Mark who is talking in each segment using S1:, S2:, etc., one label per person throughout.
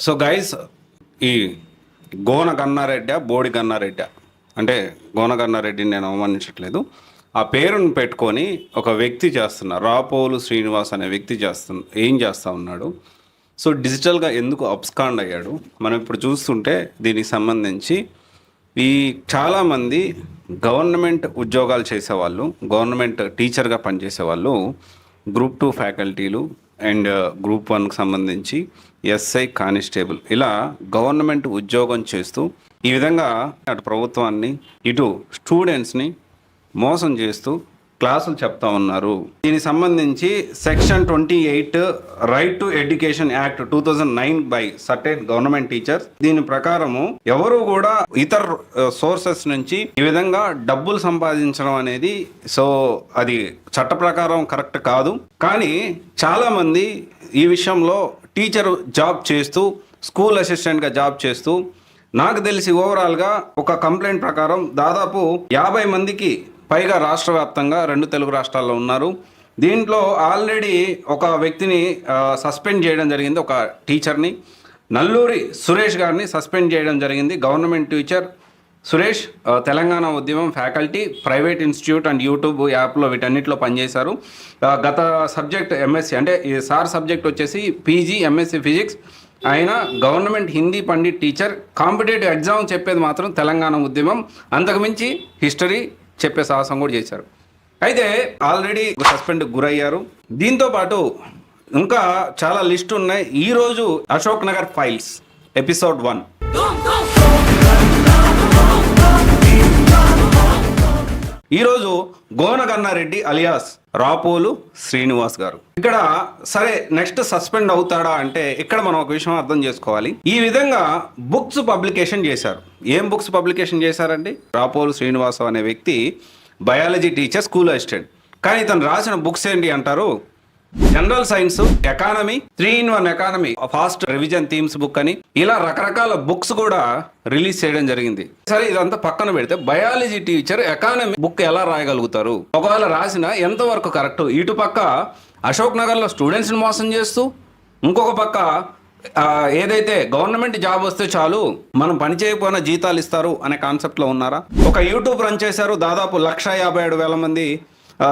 S1: So guys, ఈ గోన గన్నారెడ్డి బోడి గన్నారెడ్డి అంటే గోన గన్నారెడ్డిని నేను అవమానించట్లేదు. ఆ పేరును పెట్టుకొని ఒక వ్యక్తి చేస్తున్నారు, రాపోలు శ్రీనివాస్ అనే వ్యక్తి ఏం చేస్తూ ఉన్నాడు. సో డిజిటల్గా ఎందుకు అబ్స్కాండ్ అయ్యాడు మనం ఇప్పుడు చూస్తుంటే దీనికి సంబంధించి ఈ చాలామంది గవర్నమెంట్ ఉద్యోగాలు చేసేవాళ్ళు, గవర్నమెంట్ టీచర్గా పనిచేసేవాళ్ళు, గ్రూప్ 2 ఫ్యాకల్టీలు అండ్ గ్రూప్ 1కి సంబంధించి ఎస్ఐ కానిస్టేబుల్ ఇలా గవర్నమెంట్ ఉద్యోగం చేస్తూ ఈ విధంగా అటు ప్రభుత్వాన్ని ఇటు స్టూడెంట్స్ని మోసం చేస్తూ క్లాసులు చెప్తా ఉన్నారు. దీనికి సంబంధించి section 28 right to education act 2009 by certain government teachers, దీని ప్రకారము ఎవరు కూడా ఇతర సోర్సెస్ నుంచి ఈ విధంగా డబ్బులు సంపాదించడం అనేది సో అది చట్ట ప్రకారం కరెక్ట్ కాదు. కానీ చాలామంది ఈ విషయంలో టీచర్ జాబ్ చేస్తూ స్కూల్ అసిస్టెంట్గా జాబ్ చేస్తూ నాకు తెలిసి ఓవరాల్గా ఒక కంప్లైంట్ ప్రకారం దాదాపు 50 మందికి పైగా రాష్ట్ర వ్యాప్తంగా 2 తెలుగు రాష్ట్రాల్లో ఉన్నారు. దీంట్లో ఆల్రెడీ ఒక వ్యక్తిని సస్పెండ్ చేయడం జరిగింది, ఒక టీచర్ని నల్లూరి సురేష్ గారిని సస్పెండ్ చేయడం జరిగింది. గవర్నమెంట్ టీచర్ సురేష్ తెలంగాణ ఉద్యమం faculty, private institute and YouTube యాప్లో వీటన్నిటిలో పనిచేశారు. గత సబ్జెక్ట్ ఎంఎస్సి అంటే ఈ సార్ సబ్జెక్ట్ వచ్చేసి పీజీ ఎంఎస్సి ఫిజిక్స్. ఆయన government Hindi Pandit teacher, competitive exam చెప్పేది మాత్రం తెలంగాణ ఉద్యమం, అంతకుమించి హిస్టరీ చెప్పే సాహసం కూడా చేశారు. అయితే ఆల్రెడీ సస్పెండ్ గురయ్యారు. దీంతో పాటు ఇంకా చాలా లిస్ట్ ఉన్నాయి. ఈరోజు అశోక్ నగర్ ఫైల్స్ ఎపిసోడ్ 1. ఈరోజు గోన గన్నారెడ్డి అలియాస్ రాపోలు శ్రీనివాస్ గారు ఇక్కడ సరే నెక్స్ట్ సస్పెండ్ అవుతాడా అంటే ఇక్కడ మనం ఒక విషయం అర్థం చేసుకోవాలి. ఈ విధంగా బుక్స్ పబ్లికేషన్ చేశారు. ఏం బుక్స్ పబ్లికేషన్ చేశారండి? రాపోలు శ్రీనివాస్ అనే వ్యక్తి బయాలజీ టీచర్, స్కూల్ అసిస్టెంట్. కానీ తను రాసిన బుక్స్ ఏంటి అంటారు? General science, economy, 3-in-1 economy, fast revision themes book అని ఇలా రకరకాల బుక్స్ కూడా రిలీజ్ చేయడం జరిగింది. సరే ఇదంతా పక్కన పెడితే బయాలజీ టీచర్ ఎకానమీ బుక్ ఎలా రాయగలుగుతారు? ఒకవేళ రాసిన ఎంతవరకు కరెక్ట్? ఇటు పక్క అశోక్ నగర్లో స్టూడెంట్స్ని మోసం చేస్తూ, ఇంకొక పక్క ఏదైతే గవర్నమెంట్ జాబ్ వస్తే చాలు మనం పని చేయకపోయినా జీతాలు ఇస్తారు అనే కాన్సెప్ట్లో ఉన్నారా? ఒక యూట్యూబ్ రన్ చేశారు, దాదాపు 157,000 మంది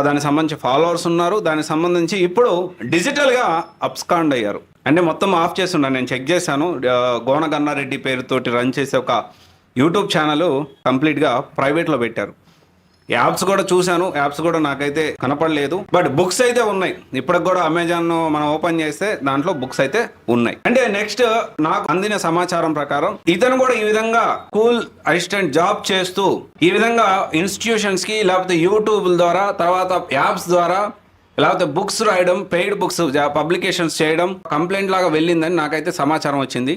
S1: దానికి సంబంధించి ఫాలోవర్స్ ఉన్నారు. దానికి సంబంధించి ఇప్పుడు డిజిటల్గా అబ్స్కాండ్ అయ్యారు. అంటే మొత్తం ఆఫ్ చేసి ఉన్నాను, నేను చెక్ చేశాను. గోన గన్నారెడ్డి పేరుతోటి రన్ చేసే ఒక యూట్యూబ్ ఛానల్ కంప్లీట్గా ప్రైవేట్లో పెట్టారు. యాప్స్ కూడా చూశాను, యాప్స్ కూడా నాకైతే కనపడలేదు. బట్ బుక్స్ అయితే ఉన్నాయి. ఇప్పటికి కూడా అమెజాన్ మనం ఓపెన్ చేస్తే దాంట్లో బుక్స్ అయితే ఉన్నాయి. అంటే నెక్స్ట్ నాకు అందిన సమాచారం ప్రకారం ఇతను కూడా ఈ విధంగా స్కూల్ అసిస్టెంట్ జాబ్ చేస్తూ ఈ విధంగా ఇన్స్టిట్యూషన్స్ కి లేకపోతే యూట్యూబ్ ద్వారా, తర్వాత యాప్స్ ద్వారా, లేకపోతే బుక్స్ రాయడం, పెయిడ్ బుక్స్ పబ్లికేషన్స్ చేయడం కంప్లైంట్ లాగా వెళ్ళిందని నాకైతే సమాచారం వచ్చింది.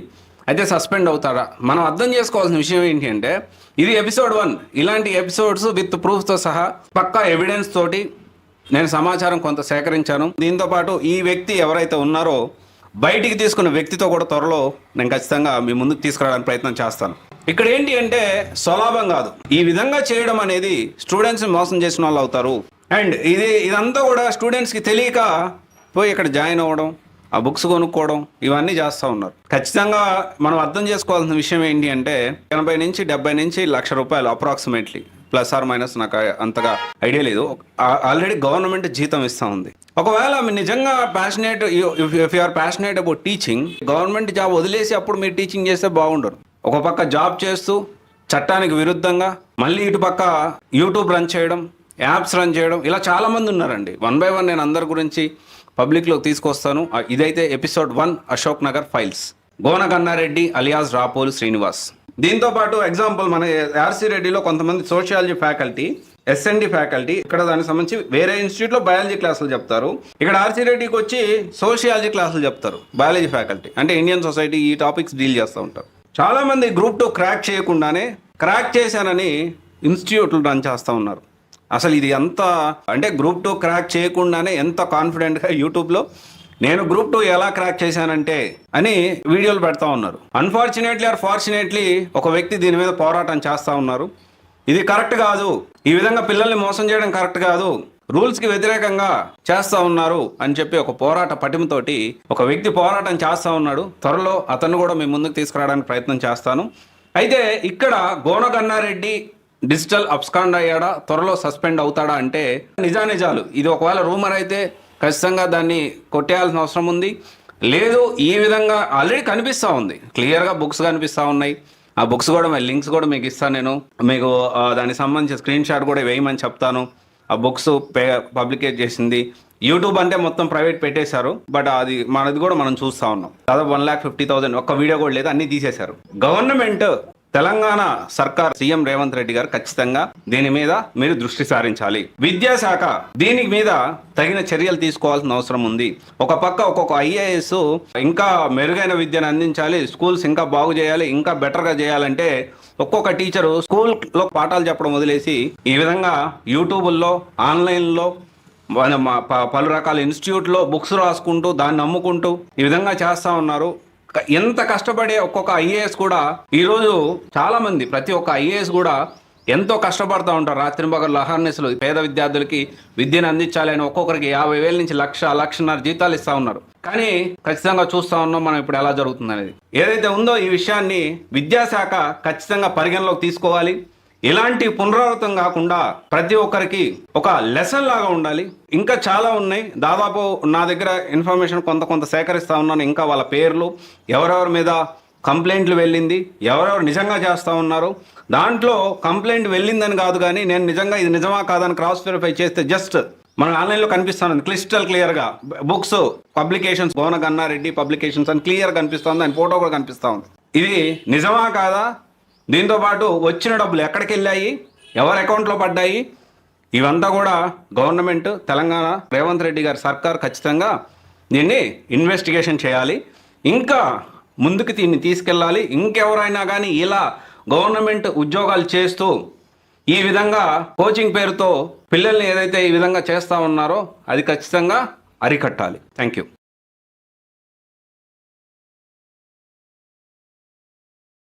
S1: అయితే సస్పెండ్ అవుతారా? మనం అర్థం చేసుకోవాల్సిన విషయం ఏంటి అంటే ఇది ఎపిసోడ్ 1. ఇలాంటి ఎపిసోడ్స్ విత్ ప్రూఫ్తో సహా పక్కా ఎవిడెన్స్ తోటి నేను సమాచారం కొంత సేకరించాను. దీంతో పాటు ఈ వ్యక్తి ఎవరైతే ఉన్నారో బయటికి తీసుకున్న వ్యక్తితో కూడా త్వరలో నేను ఖచ్చితంగా మీ ముందుకు తీసుకురావడానికి ప్రయత్నం చేస్తాను. ఇక్కడ ఏంటి అంటే సులభం కాదు. ఈ విధంగా చేయడం అనేది స్టూడెంట్స్ని మోసం చేసిన వాళ్ళు అవుతారు. అండ్ ఇదంతా కూడా స్టూడెంట్స్కి తెలియక పోయి ఇక్కడ జాయిన్ అవ్వడం, ఆ బుక్స్ కొనుక్కోవడం, ఇవన్నీ చేస్తూ ఉన్నారు. ఖచ్చితంగా మనం అర్థం చేసుకోవాల్సిన విషయం ఏంటి అంటే 80 నుంచి 70 నుంచి ₹1,00,000 అప్రాక్సిమేట్లీ, ప్లస్ ఆర్ మైనస్, నాకు అంతగా ఐడియా లేదు. ఆల్రెడీ గవర్నమెంట్ జీతం ఇస్తూ ఉంది. ఒకవేళ మీరు నిజంగా passionate, if you are passionate about teaching, government job వదిలేసి అప్పుడు మీరు టీచింగ్ చేస్తే బాగుండరు. ఒక పక్క జాబ్ చేస్తూ చట్టానికి విరుద్ధంగా మళ్ళీ ఇటు పక్క యూట్యూబ్ రన్ చేయడం, యాప్స్ రన్ చేయడం, ఇలా చాలామంది ఉన్నారండి. 1 by 1 నేను అందరి గురించి పబ్లిక్లోకి తీసుకొస్తాను. ఇదైతే episode 1 Ashok Nagar files, Gona Gannareddy alias Rapolu Srinivas. దీంతో పాటు ఎగ్జాంపుల్ మన ఆర్సీ రెడ్డిలో కొంతమంది సోషియాలజీ ఫ్యాకల్టీ, ఎస్ఎన్డి ఫ్యాకల్టీ, ఇక్కడ దానికి సంబంధించి వేరే ఇన్స్టిట్యూట్లో బయాలజీ క్లాసులు చెప్తారు. ఇక్కడ ఆర్సీ రెడ్డికి వచ్చి సోషియాలజీ క్లాసులు చెప్తారు బయాలజీ ఫ్యాకల్టీ. అంటే ఇండియన్ సొసైటీ ఈ టాపిక్స్ డీల్ చేస్తూ ఉంటారు. చాలామంది గ్రూప్ 2 క్రాక్ చేయకుండానే క్రాక్ చేశానని ఇన్స్టిట్యూట్లు రన్ చేస్తూ ఉన్నారు. అసలు ఇది ఎంత అంటే గ్రూప్ 2 క్రాక్ చేయకుండానే ఎంత కాన్ఫిడెంట్గా యూట్యూబ్లో నేను గ్రూప్ 2 ఎలా క్రాక్ చేశానంటే అని వీడియోలు పెడతా ఉన్నారు. అన్ఫార్చునేట్లీ ఆర్ ఫార్చునేట్లీ ఒక వ్యక్తి దీని మీద పోరాటం చేస్తూ ఉన్నారు. ఇది కరెక్ట్ కాదు. ఈ విధంగా పిల్లల్ని మోసం చేయడం కరెక్ట్ కాదు. రూల్స్ కి వ్యతిరేకంగా చేస్తా ఉన్నారు అని చెప్పి ఒక పోరాట పటిమతోటి ఒక వ్యక్తి పోరాటం చేస్తా ఉన్నాడు. త్వరలో అతను కూడా మీ ముందుకు తీసుకురావడానికి ప్రయత్నం చేస్తాను. అయితే ఇక్కడ గోనగన్నారెడ్డి డిజిటల్ అబ్స్కాండ్ అయ్యాడా, త్వరలో సస్పెండ్ అవుతాడా అంటే నిజానిజాలు ఇది ఒకవేళ రూమర్ అయితే ఖచ్చితంగా దాన్ని కొట్టేయాల్సిన అవసరం ఉంది. లేదు, ఈ విధంగా ఆల్రెడీ కనిపిస్తూ ఉంది, క్లియర్గా బుక్స్ కనిపిస్తూ ఉన్నాయి. ఆ బుక్స్ కూడా లింక్స్ కూడా మీకు ఇస్తాను, నేను మీకు దానికి సంబంధించి స్క్రీన్ షాట్ కూడా వేయమని చెప్తాను. ఆ బుక్స్ పబ్లికేట్ చేసింది యూట్యూబ్ అంటే మొత్తం ప్రైవేట్ పెట్టేశారు, బట్ అది మనది కూడా మనం చూస్తూ ఉన్నాం. దాదాపు 1,50,000 ఒక్క వీడియో కూడా లేదు, అన్ని తీసేశారు. గవర్నమెంట్ తెలంగాణ సర్కార్ సీఎం రేవంత్ రెడ్డి గారు ఖచ్చితంగా దీని మీద మీరు దృష్టి సారించాలి. విద్యాశాఖ దీని మీద తగిన చర్యలు తీసుకోవాల్సిన అవసరం ఉంది. ఒక పక్క ఒక్కొక్క ఐఏఎస్ ఇంకా మెరుగైన విద్యను అందించాలి, స్కూల్స్ ఇంకా బాగు చేయాలి, ఇంకా బెటర్గా చేయాలంటే ఒక్కొక్క టీచరు స్కూల్లో పాఠాలు చెప్పడం వదిలేసి ఈ విధంగా యూట్యూబుల్లో ఆన్లైన్లో పలు రకాల ఇన్స్టిట్యూట్లో బుక్స్ రాసుకుంటూ దాన్ని అమ్ముకుంటూ ఈ విధంగా చేస్తూ ఉన్నారు. ఎంత కష్టపడే ఒక్కొక్క ఐఏఎస్ కూడా ఈరోజు చాలా మంది ప్రతి ఒక్క ఐఏఎస్ కూడా ఎంతో కష్టపడుతూ ఉంటారు. రాత్రి పగలు అహర్నిశలు పేద విద్యార్థులకి విద్యను అందించాలి అని ఒక్కొక్కరికి 50,000 నుంచి 1,00,000 జీతాలు ఇస్తూ ఉన్నారు. కానీ ఖచ్చితంగా చూస్తూ ఉన్నాం మనం ఇప్పుడు ఎలా జరుగుతుంది అనేది. ఏదైతే ఉందో ఈ విషయాన్ని విద్యాశాఖ ఖచ్చితంగా పరిగణలోకి తీసుకోవాలి. ఇలాంటి పునరావృతం కాకుండా ప్రతి ఒక్కరికి ఒక లెసన్ లాగా ఉండాలి. ఇంకా చాలా ఉన్నాయి, దాదాపు నా దగ్గర ఇన్ఫర్మేషన్ కొంత సేకరిస్తూ ఉన్నాను. ఇంకా వాళ్ళ పేర్లు, ఎవరెవరి మీద కంప్లైంట్లు వెళ్ళింది, ఎవరెవరు నిజంగా చేస్తూ ఉన్నారు. దాంట్లో కంప్లైంట్ వెళ్ళిందని కాదు, కానీ నేను నిజంగా ఇది నిజమా కాదని క్రాస్ వెరిఫై చేస్తే జస్ట్ మన ఆన్లైన్లో కనిపిస్తుంది క్లిస్టల్ క్లియర్గా. బుక్స్ పబ్లికేషన్స్ గోనగన్నారెడ్డి పబ్లికేషన్స్ అని క్లియర్ కనిపిస్తుంది, ఆయన ఫోటో కూడా కనిపిస్తూ ఉంది. ఇది నిజమా కాదా, దీంతో పాటు వచ్చిన డబ్బులు ఎక్కడికి వెళ్ళాయి, ఎవరి అకౌంట్లో పడ్డాయి, ఇవంతా కూడా గవర్నమెంట్ తెలంగాణ రేవంత్ రెడ్డి గారి సర్కార్ ఖచ్చితంగా దీన్ని ఇన్వెస్టిగేషన్ చేయాలి. ఇంకా ముందుకు దీన్ని తీసుకెళ్ళాలి. ఇంకెవరైనా కానీ ఇలా గవర్నమెంట్ ఉద్యోగాలు చేస్తూ ఈ విధంగా కోచింగ్ పేరుతో పిల్లల్ని ఏదైతే ఈ విధంగా చేస్తూ ఉన్నారో అది ఖచ్చితంగా అరికట్టాలి. Thank you.